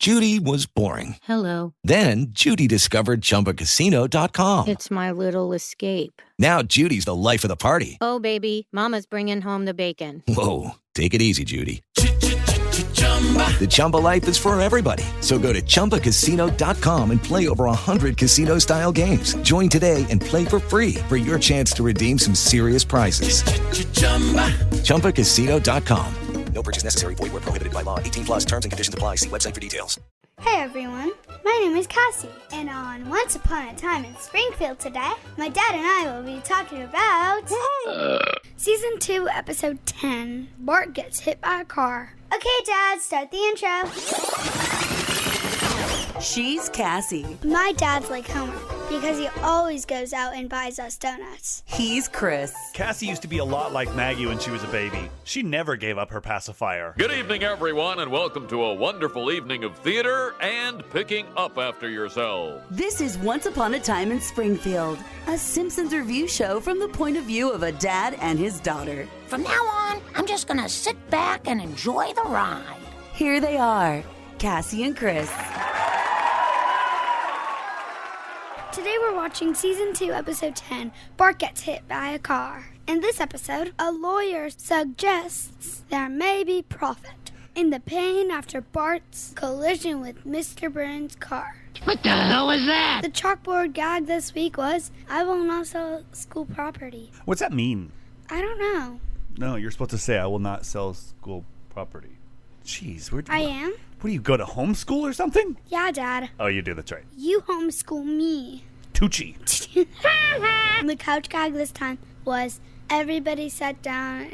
Judy was boring. Hello. Then Judy discovered ChumbaCasino.com. It's my little escape. Now Judy's the life of the party. Oh, baby, mama's bringing home the bacon. Whoa, take it easy, Judy. The Chumba life is for everybody. So go to ChumbaCasino.com and play over 100 casino-style games. Join today and play for free for your chance to redeem some serious prizes. ChumbaCasino.com. No purchase necessary. Void where prohibited by law. 18 plus terms and conditions apply. See website for details. Hey everyone, my name is Cassie, and on Once Upon a Time in Springfield today, my dad and I will be talking about Season 2, Episode 10, Bart Gets Hit by a Car. Okay, Dad, start the intro. She's Cassie. My dad's like Homer, because he always goes out and buys us donuts. He's Chris. Cassie used to be a lot like Maggie when she was a baby. She never gave up her pacifier. Good evening, everyone, and welcome to a wonderful evening of theater and picking up after yourself. This is Once Upon a Time in Springfield, a Simpsons review show from the point of view of a dad and his daughter. From now on, I'm just gonna sit back and enjoy the ride. Here they are, Cassie and Chris. Today we're watching Season 2, Episode 10, Bart Gets Hit by a Car. In this episode, a lawyer suggests there may be profit in the pain after Bart's collision with Mr. Burns' car. What the hell was that? The chalkboard gag this week was, I will not sell school property. What's that mean? I don't know. No, you're supposed to say, I will not sell school property. Jeez, I am? What do you go to homeschool or something? Yeah, Dad. Oh, you do, that's right. You homeschool me. Tucci. The couch gag this time was everybody sat down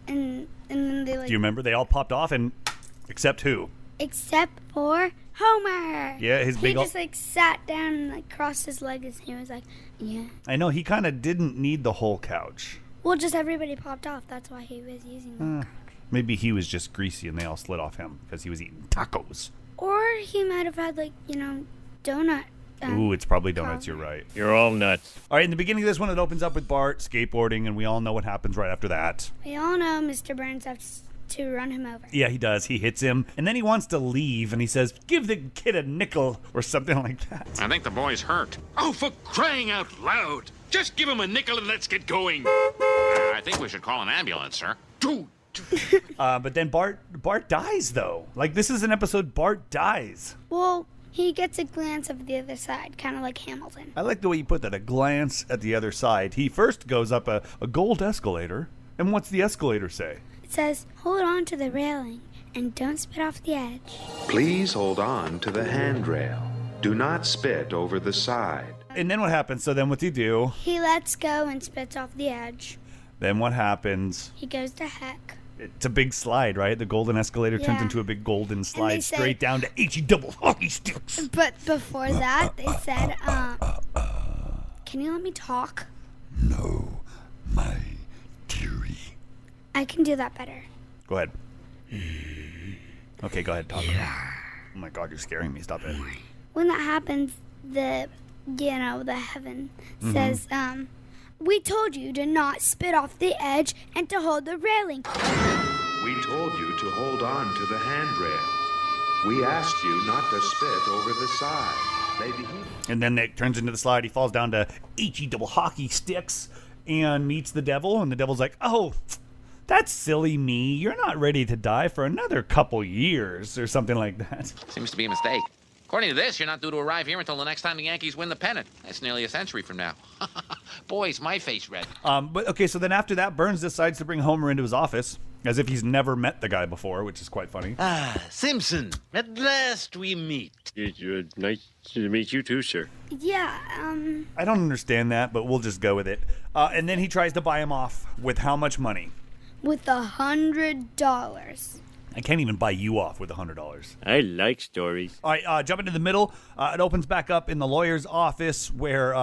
and then they like... Do you remember? They all popped off and... Except who? Except for Homer. Yeah, his big... He just like sat down and like crossed his legs and he was like, yeah. I know, he kind of didn't need the whole couch. Well, just everybody popped off. That's why he was using the couch. Maybe he was just greasy and they all slid off him because he was eating tacos. Or he might have had, like, donut. Ooh, it's probably donuts, you're right. You're all nuts. All right, in the beginning of this one, it opens up with Bart skateboarding, and we all know what happens right after that. We all know Mr. Burns has to run him over. Yeah, he does. He hits him, and then he wants to leave, and he says, give the kid a nickel, or something like that. I think the boy's hurt. Oh, for crying out loud! Just give him a nickel and let's get going. I think we should call an ambulance, sir. Dude. But then Bart dies, though. Like, this is an episode Bart dies. Well, he gets a glance of the other side, kind of like Hamilton. I like the way you put that, a glance at the other side. He first goes up a gold escalator, and what's the escalator say? It says, hold on to the railing and don't spit off the edge. Please hold on to the handrail. Do not spit over the side. And then what happens? So then what's he do? He lets go and spits off the edge. Then what happens? He goes to heck. It's a big slide, right? The golden escalator turns into a big golden slide straight down to H-E double hockey sticks. But before that, they said, can you let me talk? No, my dearie. I can do that better. Go ahead. Okay, go ahead, talk. Oh my God, you're scaring me. Stop it. When that happens, the heaven says, we told you to not spit off the edge and to hold the railing. We told you to hold on to the handrail. We asked you not to spit over the side. And then it turns into the slide. He falls down to H-E double hockey sticks and meets the devil. And the devil's like, oh, that's silly me. You're not ready to die for another couple years or something like that. Seems to be a mistake. According to this, you're not due to arrive here until the next time the Yankees win the pennant. That's nearly a century from now. Boy, is my face red. But okay, so then after that, Burns decides to bring Homer into his office, as if he's never met the guy before, which is quite funny. Ah, Simpson, at last we meet. Nice to meet you too, sir. Yeah, I don't understand that, but we'll just go with it. And then he tries to buy him off with how much money? With $100. I can't even buy you off with $100. I like stories. All right, jump into the middle. It opens back up in the lawyer's office where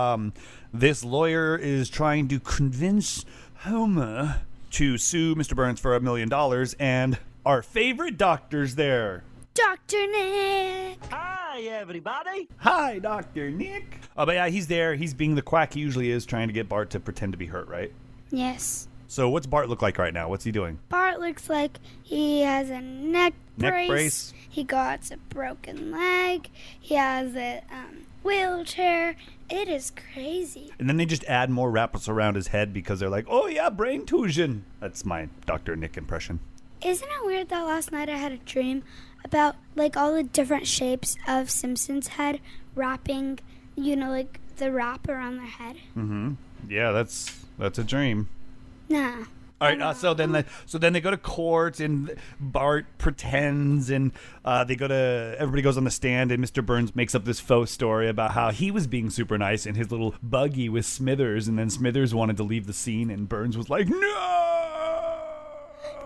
this lawyer is trying to convince Homer to sue Mr. Burns for $1 million, and our favorite doctor's there. Dr. Nick! Hi, everybody! Hi, Dr. Nick! But yeah, he's there. He's being the quack he usually is, trying to get Bart to pretend to be hurt, right? Yes. So what's Bart look like right now? What's he doing? Bart looks like he has a neck brace. Neck brace. He got a broken leg. He has a wheelchair. It is crazy. And then they just add more wraps around his head because they're like, oh yeah, brain tuition. That's my Dr. Nick impression. Isn't it weird that last night I had a dream about like all the different shapes of Simpsons head wrapping, like the wrap around their head? Mm-hmm. Yeah, that's a dream. Nah. All right, so then they go to court, and Bart pretends, and everybody goes on the stand, and Mr. Burns makes up this faux story about how he was being super nice in his little buggy with Smithers, and then Smithers wanted to leave the scene, and Burns was like, no!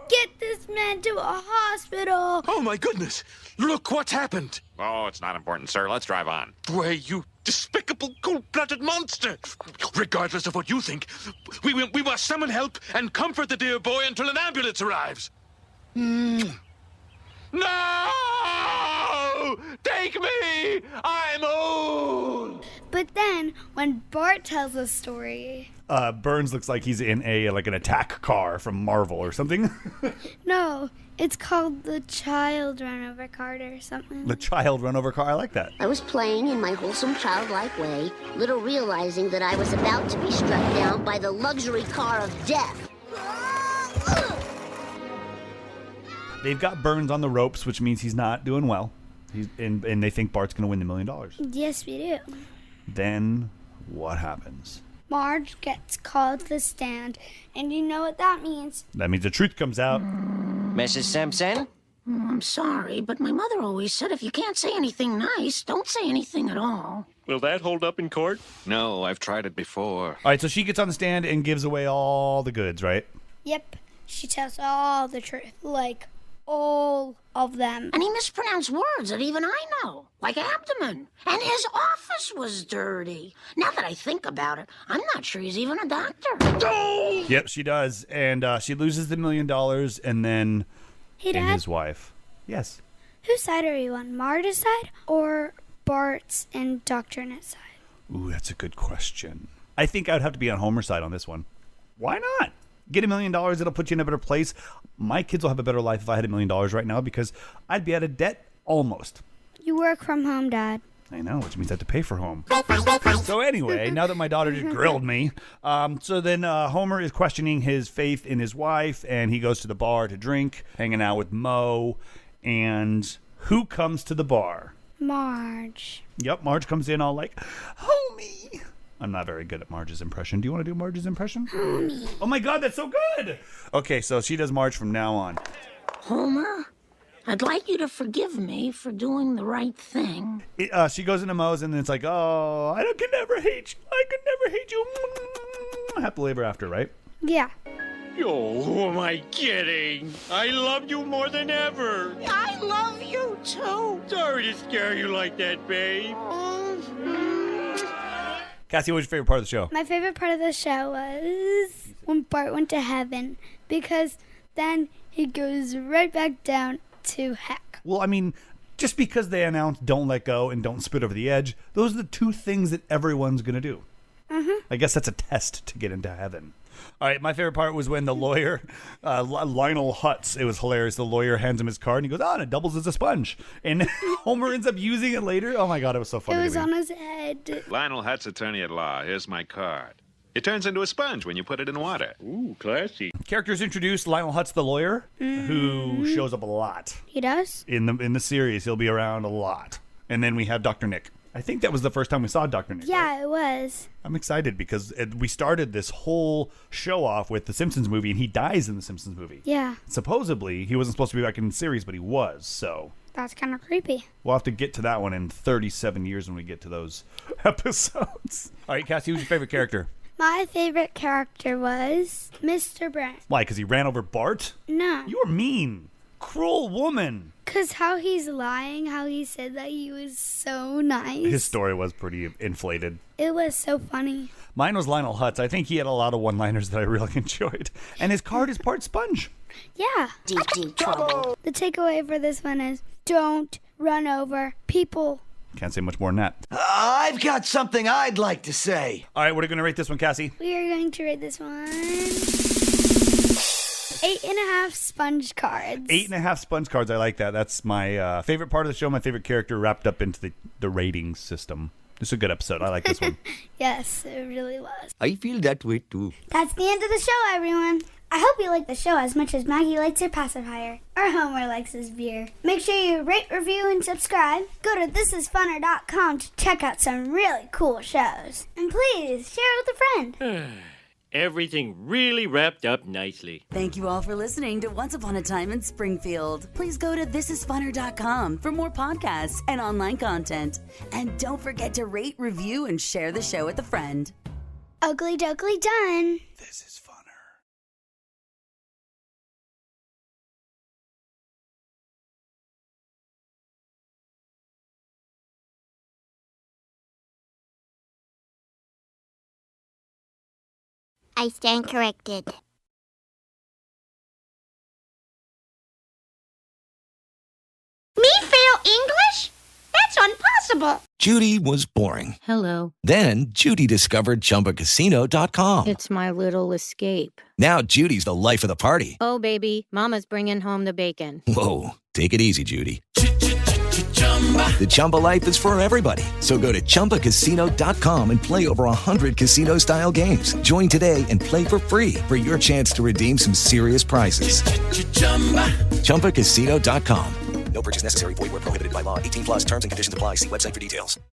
Get this man to a hospital! Oh my goodness! Look what's happened! Oh, it's not important, sir. Let's drive on. Why, you despicable, cold-blooded monster! Regardless of what you think, we must summon help and comfort the dear boy until an ambulance arrives. No! Take me! I'm old! But then, when Bart tells the story... Burns looks like he's in an attack car from Marvel or something. No, it's called the Child Run Over Car or something. The Child Run Over Car, I like that. I was playing in my wholesome childlike way, little realizing that I was about to be struck down by the luxury car of death. They've got Burns on the ropes, which means he's not doing well. And they think Bart's going to win the $1 million. Yes, we do. Then what happens? Marge gets called to the stand, and you know what that means. That means the truth comes out. Mrs. Simpson? I'm sorry, but my mother always said if you can't say anything nice, don't say anything at all. Will that hold up in court? No, I've tried it before. All right, so she gets on the stand and gives away all the goods, right? Yep. She tells all the truth, like all of them. And he mispronounced words that even I know, like abdomen. And his office was dirty. Now that I think about it, I'm not sure he's even a doctor. Oh! Yep, she does. And she loses the $1 million, and then his wife. Yes. Whose side are you on, Marge's side or Bart's and Dr. Nick's side? Ooh, that's a good question. I think I'd have to be on Homer's side on this one. Why not? Get $1 million, it'll put you in a better place. My kids will have a better life if I had $1 million right now because I'd be out of debt almost. You work from home, Dad. I know, which means I have to pay for home. So anyway, now that my daughter just grilled me, so then Homer is questioning his faith in his wife, and he goes to the bar to drink, hanging out with Moe, and who comes to the bar? Marge. Yep, Marge comes in all like, homie. I'm not very good at Marge's impression. Do you want to do Marge's impression? Oh my God, that's so good! Okay, so she does Marge from now on. Homer, I'd like you to forgive me for doing the right thing. She goes into Moe's and it's like, oh, I can never hate you. I can never hate you. Happily ever after, right? Yeah. Oh, who am I kidding? I love you more than ever. I love you too. Sorry to scare you like that, babe. Cassie, what was your favorite part of the show? My favorite part of the show was when Bart went to heaven, because then he goes right back down to heck. Well, I mean, just because they announced don't let go and don't spit over the edge, those are the two things that everyone's going to do. Mm-hmm. I guess that's a test to get into heaven. All right, my favorite part was when the lawyer, Lionel Hutz, it was hilarious. The lawyer hands him his card, and he goes, and it doubles as a sponge. And Homer ends up using it later. Oh, my God, it was so funny. It was on his head. Lionel Hutz, attorney at law. Here's my card. It turns into a sponge when you put it in water. Ooh, classy. Characters introduced: Lionel Hutz, the lawyer, who shows up a lot. He does? In the series, he'll be around a lot. And then we have Dr. Nick. I think that was the first time we saw Dr. Nick. Yeah, right? It was. I'm excited because we started this whole show off with the Simpsons movie, and he dies in the Simpsons movie. Yeah. Supposedly, he wasn't supposed to be back in the series, but he was, so... That's kind of creepy. We'll have to get to that one in 37 years when we get to those episodes. All right, Cassie, who's your favorite character? My favorite character was Mr. Burns. Why, because he ran over Bart? No. You're mean. Cruel woman. Because how he's lying, how he said that he was so nice. His story was pretty inflated. It was so funny. Mine was Lionel Hutz. I think he had a lot of one-liners that I really enjoyed. And his card is part sponge. Yeah. Deep trouble. The takeaway for this one is don't run over people. Can't say much more than that. I've got something I'd like to say. All right, what are you going to rate this one, Cassie? We are going to rate this one 8.5 sponge cards. 8.5 sponge cards. I like that. That's my favorite part of the show, my favorite character wrapped up into the ratings system. This is a good episode. I like this one. Yes, it really was. I feel that way too. That's the end of the show, everyone. I hope you like the show as much as Maggie likes her pacifier, or Homer likes his beer. Make sure you rate, review, and subscribe. Go to thisisfunner.com to check out some really cool shows. And please, share it with a friend. Everything really wrapped up nicely. Thank you all for listening to Once Upon a Time in Springfield. Please go to thisisfunner.com for more podcasts and online content. And don't forget to rate, review, and share the show with a friend. Ugly dougly done. This is funner. I stand corrected. Me fail English? That's impossible. Judy was boring. Hello. Then Judy discovered ChumbaCasino.com. It's my little escape. Now Judy's the life of the party. Oh, baby, mama's bringing home the bacon. Whoa, take it easy, Judy. The Chumba life is for everybody. So go to ChumbaCasino.com and play over 100 casino-style games. Join today and play for free for your chance to redeem some serious prizes. ChumbaCasino.com. No purchase necessary. Void where prohibited by law. 18+ terms and conditions apply. See website for details.